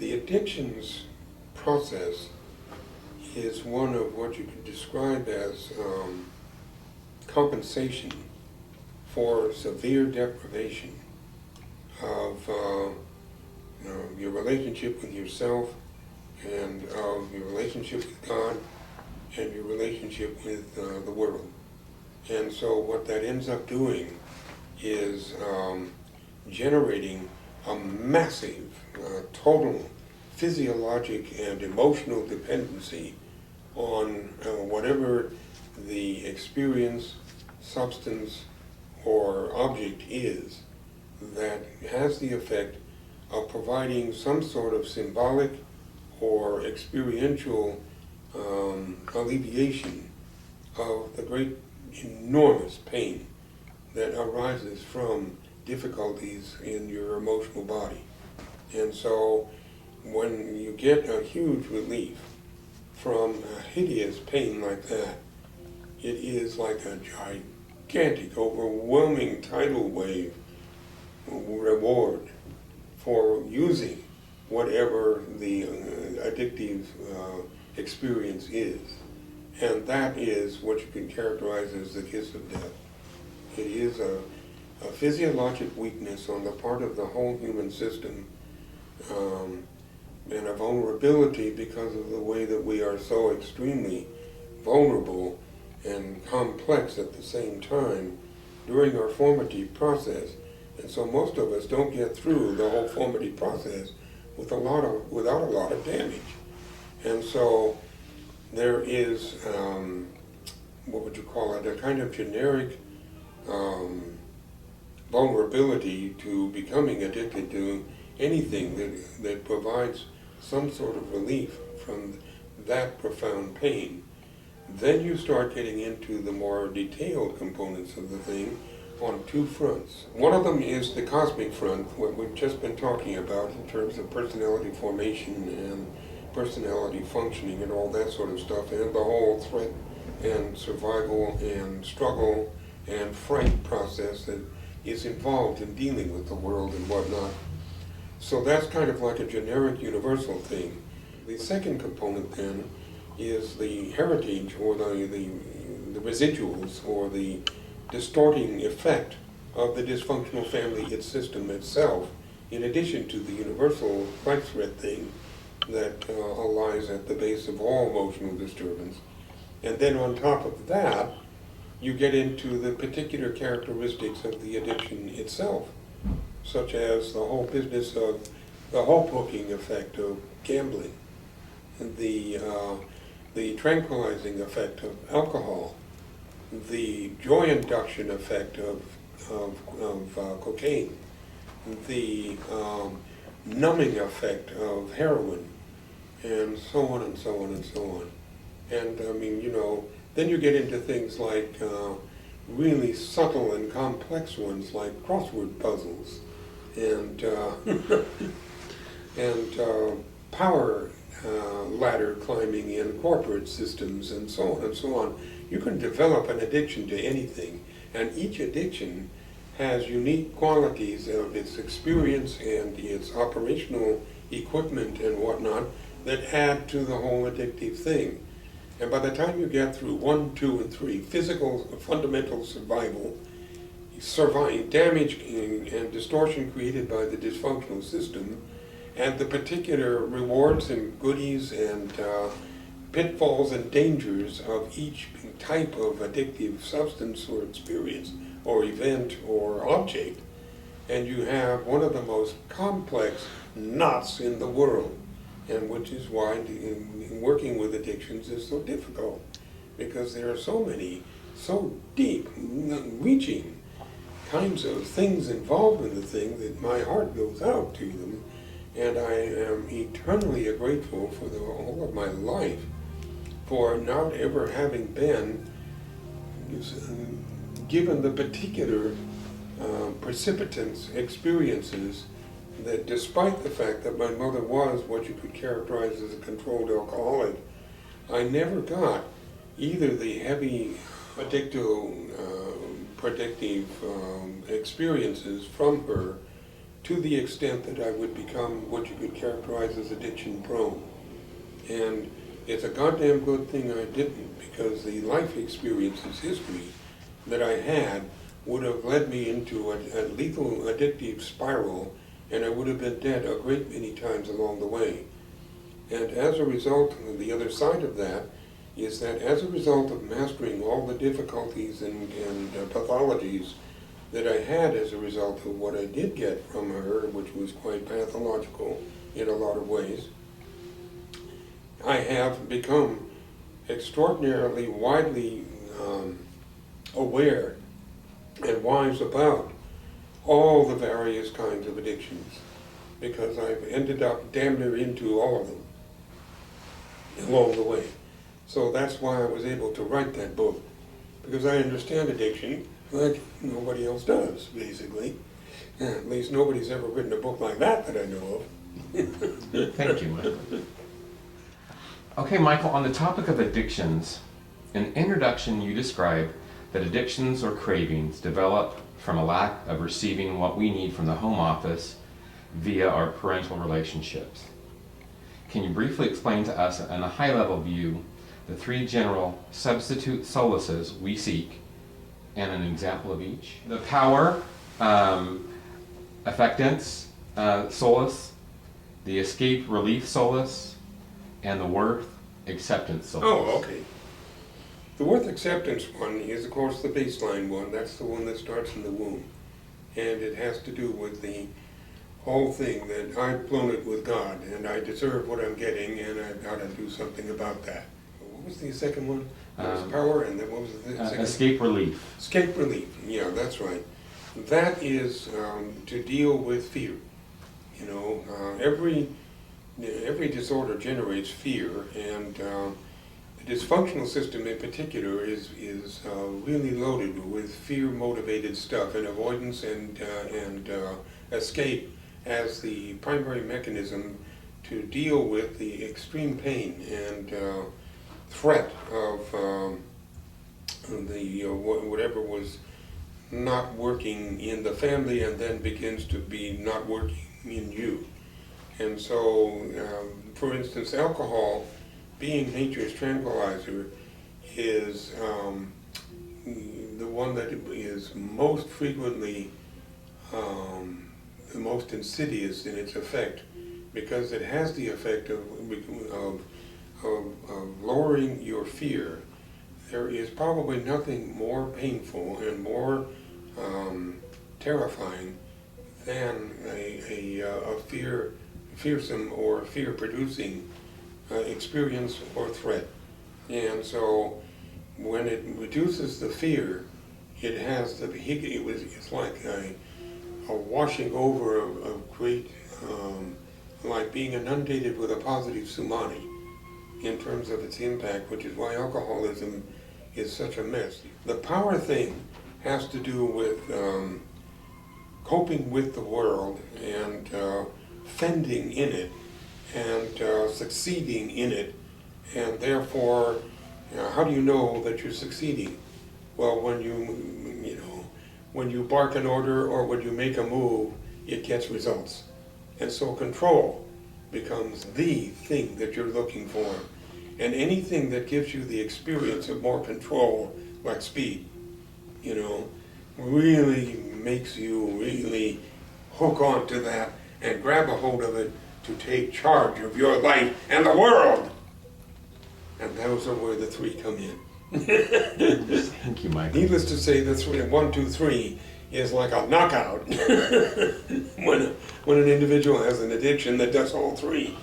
The addictions process is one of what you could describe as compensation for severe deprivation of your relationship with yourself and of your relationship with God and your relationship with the world. And so what that ends up doing is generating a massive, total physiologic and emotional dependency on whatever the experience, substance, or object is that has the effect of providing some sort of symbolic or experiential alleviation of the great, enormous pain that arises from difficulties in your emotional body. And so when you get a huge relief from a hideous pain like that, it is like a gigantic, overwhelming tidal wave reward for using whatever the addictive experience is. And that is what you can characterize as the kiss of death. It is a physiologic weakness on the part of the whole human system, and a vulnerability because of the way that we are so extremely vulnerable and complex at the same time during our formative process. And so most of us don't get through the whole formative process without a lot of damage. And so there is, what would you call it, a kind of generic vulnerability to becoming addicted to anything that provides some sort of relief from that profound pain. Then you start getting into the more detailed components of the thing on two fronts. One of them is the cosmic front, what we've just been talking about in terms of personality formation and personality functioning and all that sort of stuff, and the whole threat and survival and struggle and fright process that is involved in dealing with the world and whatnot. So that's kind of like a generic universal thing. The second component then is the heritage or the residuals or the distorting effect of the dysfunctional family system itself, in addition to the universal life threat thing that lies at the base of all emotional disturbance. And then on top of that, you get into the particular characteristics of the addiction itself, such as the whole business of the hope hooking effect of gambling, and the tranquilizing effect of alcohol, the joy induction effect of cocaine, the numbing effect of heroin, and so on and so on and so on. And I mean, you know, then you get into things like really subtle and complex ones like crossword puzzles and and power ladder climbing in corporate systems and so on and so on. You can develop an addiction to anything, and each addiction has unique qualities of its experience and its operational equipment and whatnot that add to the whole addictive thing. And by the time you get through 1, 2, and 3, physical fundamental survival, damage and distortion created by the dysfunctional system, and the particular rewards and goodies and pitfalls and dangers of each type of addictive substance or experience or event or object, and you have one of the most complex knots in the world, and which is why working with addictions is so difficult, because there are so many, so deep, reaching kinds of things involved in the thing that my heart goes out to them, and I am eternally grateful for the whole of my life for not ever having been given the particular precipitants experiences that, despite the fact that my mother was what you could characterize as a controlled alcoholic, I never got either the heavy predictive experiences from her to the extent that I would become what you could characterize as addiction prone. And it's a goddamn good thing I didn't, because the life experiences history that I had would have led me into a lethal addictive spiral, and I would have been dead a great many times along the way. And as a result, the other side of that is that as a result of mastering all the difficulties and pathologies that I had as a result of what I did get from her, which was quite pathological in a lot of ways, I have become extraordinarily widely aware and wise about all the various kinds of addictions, because I've ended up damn near into all of them along the way. So that's why I was able to write that book, because I understand addiction like nobody else does, basically. At least nobody's ever written a book like that I know of. Thank you, Michael. Okay, Michael, on the topic of addictions, in introduction you describe that addictions or cravings develop from a lack of receiving what we need from the home office via our parental relationships. Can you briefly explain to us, in a high-level view, the three general substitute solaces we seek, and an example of each? The power, affectance solace, the escape relief solace, and the worth acceptance solace. Oh, okay. The worth acceptance one is, of course, the baseline one. That's the one that starts in the womb. And it has to do with the whole thing that I've blown it with God, and I deserve what I'm getting, and I've got to do something about that. What was the second one? It was power, and then what was the second? Escape relief. Escape relief, yeah, that's right. That is to deal with fear. You know, every disorder generates fear, and the dysfunctional system in particular is really loaded with fear-motivated stuff, and avoidance and escape as the primary mechanism to deal with the extreme pain and threat of whatever was not working in the family and then begins to be not working in you. And so, for instance, alcohol, being nature's tranquilizer, is the one that is most frequently the most insidious in its effect, because it has the effect of lowering your fear. There is probably nothing more painful and more terrifying than a fearsome or fear-producing experience or threat. And so when it reduces the fear, it has it's like a washing over of great, like being inundated with a positive tsunami in terms of its impact, which is why alcoholism is such a mess. The power thing has to do with coping with the world and fending in it and succeeding in it, and therefore, how do you know that you're succeeding? Well, when you bark an order or when you make a move, it gets results. And so control becomes the thing that you're looking for. And anything that gives you the experience of more control, like speed, really makes you really hook on to that and grab a hold of it to take charge of your life and the world. And those are where the three come in. Thank you, Michael. Needless to say, the 1, 2, 3 is like a knockout when an individual has an addiction that does all three.